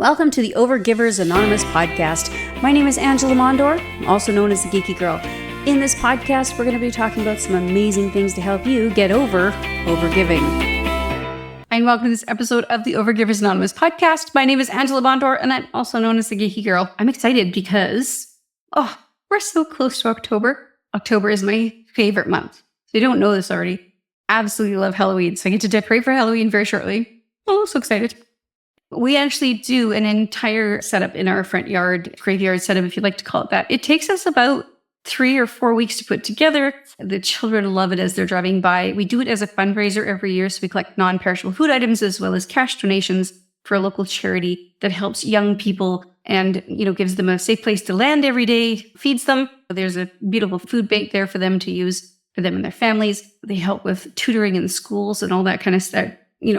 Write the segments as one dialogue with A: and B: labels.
A: Welcome to the Overgivers Anonymous podcast. My name is Angela Mondor, also known as the Geeky Girl. In this podcast, we're going to be talking about some amazing things to help you get over overgiving. And welcome to this episode of the Overgivers Anonymous podcast. My name is Angela Mondor, and I'm also known as the Geeky Girl. I'm excited because, we're so close to October. October is my favorite month. So you don't know this already. Absolutely love Halloween. So I get to decorate for Halloween very shortly. Oh, so excited. We actually do an entire setup in our front yard, graveyard setup, if you'd like to call it that. It takes us about 3 or 4 weeks to put together. The children love it as they're driving by. We do it as a fundraiser every year. So we collect non-perishable food items as well as cash donations for a local charity that helps young people and, gives them a safe place to land every day, feeds them. There's a beautiful food bank there for them to use for them and their families. They help with tutoring in the schools and all that kind of stuff,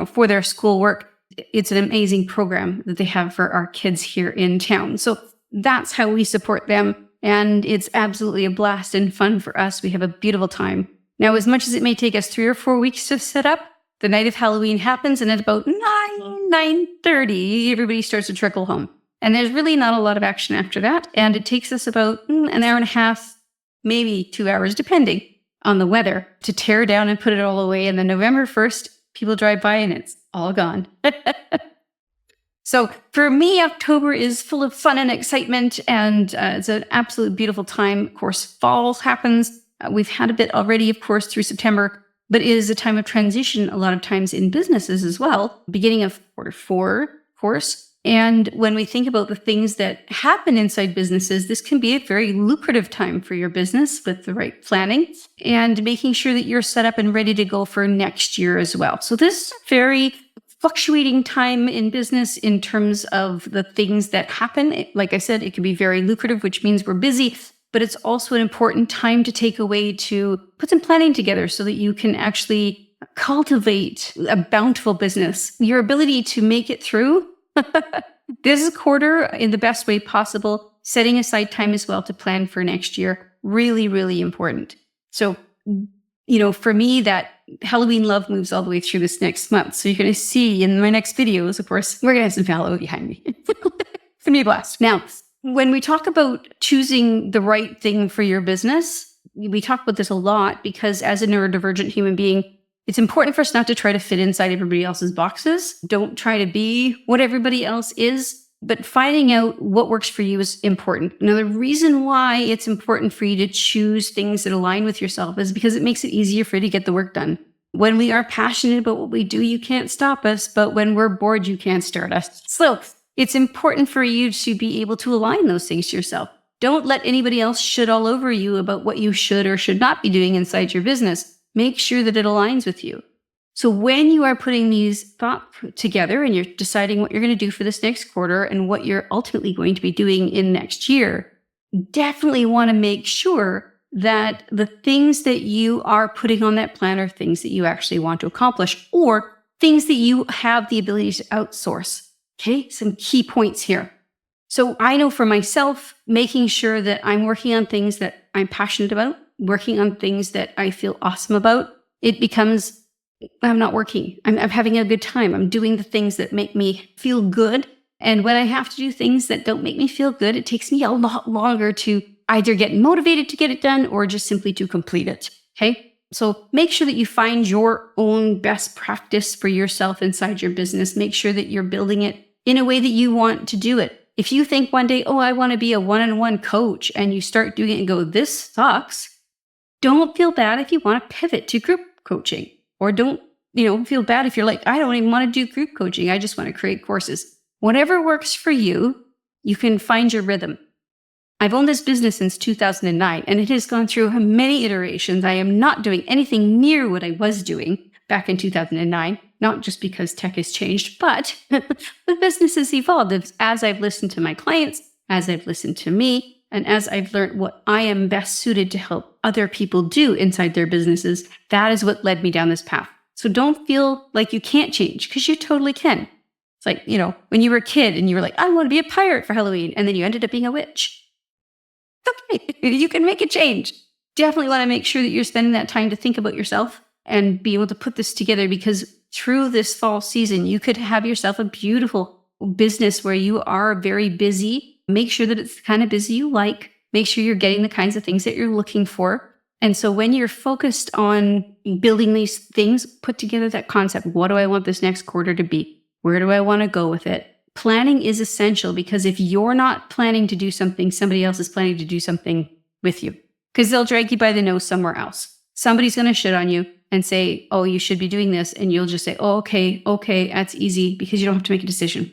A: for their schoolwork. It's an amazing program that they have for our kids here in town. So that's how we support them. And it's absolutely a blast and fun for us. We have a beautiful time. Now, as much as it may take us 3 or 4 weeks to set up, the night of Halloween happens, and at about 9:30, everybody starts to trickle home. And there's really not a lot of action after that. And it takes us about an hour and a half, maybe 2 hours, depending on the weather, to tear down and put it all away. And then November 1st, people drive by and it's all gone. So for me, October is full of fun and excitement, and it's an absolute beautiful time. Of course, fall happens. We've had a bit already, of course, through September, but it is a time of transition a lot of times in businesses as well. Beginning of Q4, of course. And when we think about the things that happen inside businesses, this can be a very lucrative time for your business with the right planning and making sure that you're set up and ready to go for next year as well. So this is a very fluctuating time in business in terms of the things that happen. Like I said, it can be very lucrative, which means we're busy, but it's also an important time to take away to put some planning together so that you can actually cultivate a bountiful business. Your ability to make it through this quarter in the best way possible, setting aside time as well to plan for next year, really, really important. So, for me, that Halloween love moves all the way through this next month. So you're going to see in my next videos, of course, we're going to have some Halloween behind me. It's going to be a blast. Now, when we talk about choosing the right thing for your business, we talk about this a lot because as a neurodivergent human being, it's important for us not to try to fit inside everybody else's boxes. Don't try to be what everybody else is, but finding out what works for you is important. Now, the reason why it's important for you to choose things that align with yourself is because it makes it easier for you to get the work done. When we are passionate about what we do, you can't stop us, but when we're bored, you can't start us. So it's important for you to be able to align those things to yourself. Don't let anybody else shit all over you about what you should or should not be doing inside your business. Make sure that it aligns with you. So when you are putting these thoughts together and you're deciding what you're going to do for this next quarter and what you're ultimately going to be doing in next year, definitely want to make sure that the things that you are putting on that plan are things that you actually want to accomplish or things that you have the ability to outsource. Okay, some key points here. So I know for myself, making sure that I'm working on things that I'm passionate about, working on things that I feel awesome about, it becomes, I'm not working. I'm having a good time. I'm doing the things that make me feel good. And when I have to do things that don't make me feel good, it takes me a lot longer to either get motivated to get it done or just simply to complete it. Okay. So make sure that you find your own best practice for yourself inside your business. Make sure that you're building it in a way that you want to do it. If you think one day, I want to be a one-on-one coach, and you start doing it and go, this sucks, don't feel bad if you want to pivot to group coaching, or don't, feel bad if you're like, I don't even want to do group coaching. I just want to create courses. Whatever works for you, you can find your rhythm. I've owned this business since 2009, and it has gone through many iterations. I am not doing anything near what I was doing back in 2009, not just because tech has changed, but the business has evolved as I've listened to my clients, as I've listened to me, and as I've learned what I am best suited to help other people do inside their businesses. That is what led me down this path. So don't feel like you can't change, because you totally can. It's like, when you were a kid and you were like, I want to be a pirate for Halloween, and then you ended up being a witch. Okay, you can make a change. Definitely want to make sure that you're spending that time to think about yourself and be able to put this together, because through this fall season, you could have yourself a beautiful business where you are very busy, make sure that it's the kind of busy you like. Make sure you're getting the kinds of things that you're looking for. And so when you're focused on building these things, put together that concept. What do I want this next quarter to be? Where do I want to go with it? Planning is essential, because if you're not planning to do something, somebody else is planning to do something with you, because they'll drag you by the nose somewhere else. Somebody's going to shit on you and say, oh, you should be doing this. And you'll just say, oh, okay, that's easy, because you don't have to make a decision.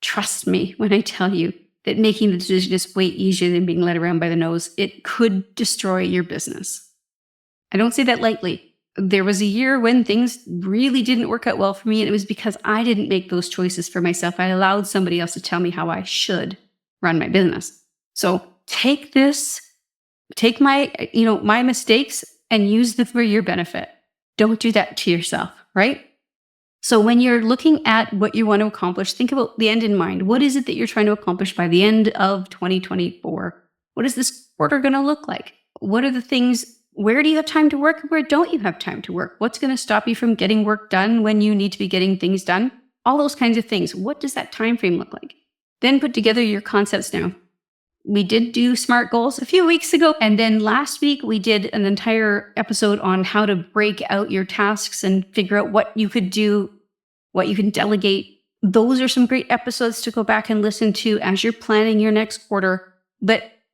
A: Trust me when I tell you that making the decision is way easier than being led around by the nose. It could destroy your business. I don't say that lightly. There was a year when things really didn't work out well for me, and it was because I didn't make those choices for myself. I allowed somebody else to tell me how I should run my business. So take my mistakes and use them for your benefit. Don't do that to yourself, right? So when you're looking at what you want to accomplish, think about the end in mind. What is it that you're trying to accomplish by the end of 2024? What is this quarter going to look like? What are the things? Where do you have time to work? Where don't you have time to work? What's going to stop you from getting work done when you need to be getting things done? All those kinds of things. What does that time frame look like? Then put together your concepts now. We did do SMART goals a few weeks ago. And then last week, we did an entire episode on how to break out your tasks and figure out what you could do, what you can delegate. Those are some great episodes to go back and listen to as you're planning your next quarter.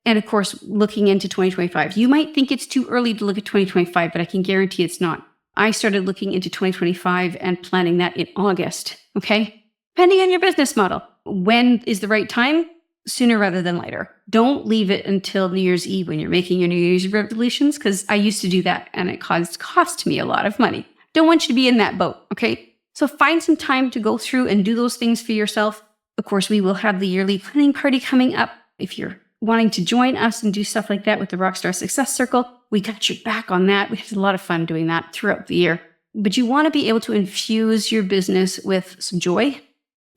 A: And of course, looking into 2025. You might think it's too early to look at 2025, but I can guarantee it's not. I started looking into 2025 and planning that in August, okay? Depending on your business model. When is the right time? Sooner rather than later. Don't leave it until New Year's Eve when you're making your New Year's resolutions, because I used to do that and it cost me a lot of money. Don't want you to be in that boat, okay? So find some time to go through and do those things for yourself. Of course, we will have the yearly planning party coming up. If you're wanting to join us and do stuff like that with the Rockstar Success Circle, we got your back on that. We had a lot of fun doing that throughout the year. But you want to be able to infuse your business with some joy,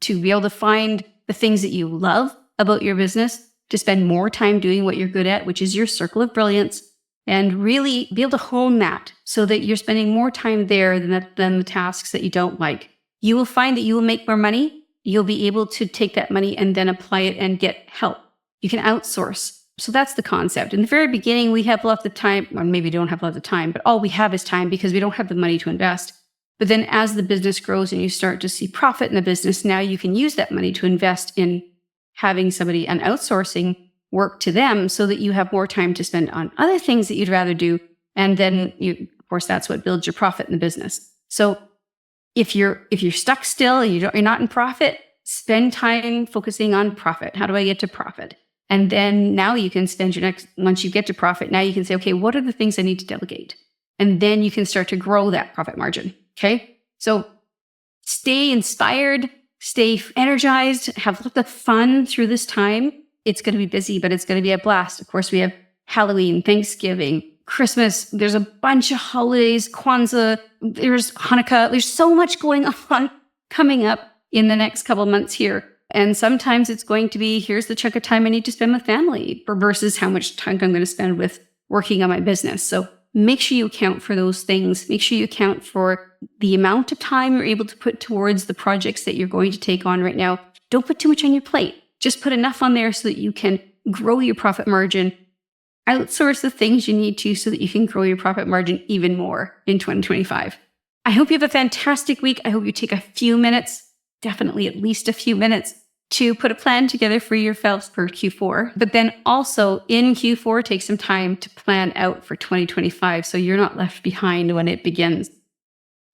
A: to be able to find the things that you love about your business, to spend more time doing what you're good at, which is your circle of brilliance, and really be able to hone that so that you're spending more time there than the tasks that you don't like. You will find that you will make more money. You'll be able to take that money and then apply it and get help. You can outsource. So that's the concept. In the very beginning, we have lots of time, or maybe don't have lots of time, but all we have is time because we don't have the money to invest. But then as the business grows and you start to see profit in the business, now you can use that money to invest in having somebody and outsourcing work to them so that you have more time to spend on other things that you'd rather do. And then of course, that's what builds your profit in the business. So if you're stuck still and you're not in profit, spend time focusing on profit. How do I get to profit? And then now you can spend once you get to profit, now you can say, okay, what are the things I need to delegate? And then you can start to grow that profit margin. Okay. So stay inspired, stay energized, have lots of fun through this time. It's going to be busy, but it's going to be a blast. Of course, we have Halloween, Thanksgiving, Christmas. There's a bunch of holidays, Kwanzaa, there's Hanukkah. There's so much going on coming up in the next couple of months here. And sometimes it's going to be, here's the chunk of time I need to spend with family versus how much time I'm going to spend with working on my business. So make sure you account for those things. Make sure you account for the amount of time you're able to put towards the projects that you're going to take on right now. Don't put too much on your plate. Just put enough on there so that you can grow your profit margin. Outsource the things you need to so that you can grow your profit margin even more in 2025. I hope you have a fantastic week. I hope you take a few minutes, definitely at least a few minutes, to put a plan together for yourself for Q4. But then also in Q4, take some time to plan out for 2025 so you're not left behind when it begins.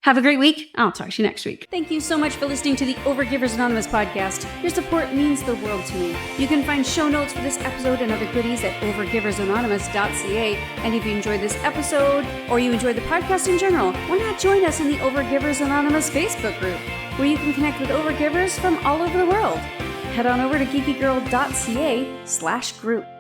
A: Have a great week. I'll talk to you next week. Thank you so much for listening to the Overgivers Anonymous podcast. Your support means the world to me. You can find show notes for this episode and other goodies at overgiversanonymous.ca. And if you enjoyed this episode or you enjoyed the podcast in general, why not join us in the Overgivers Anonymous Facebook group, where you can connect with overgivers from all over the world. Head on over to geekygirl.ca/group.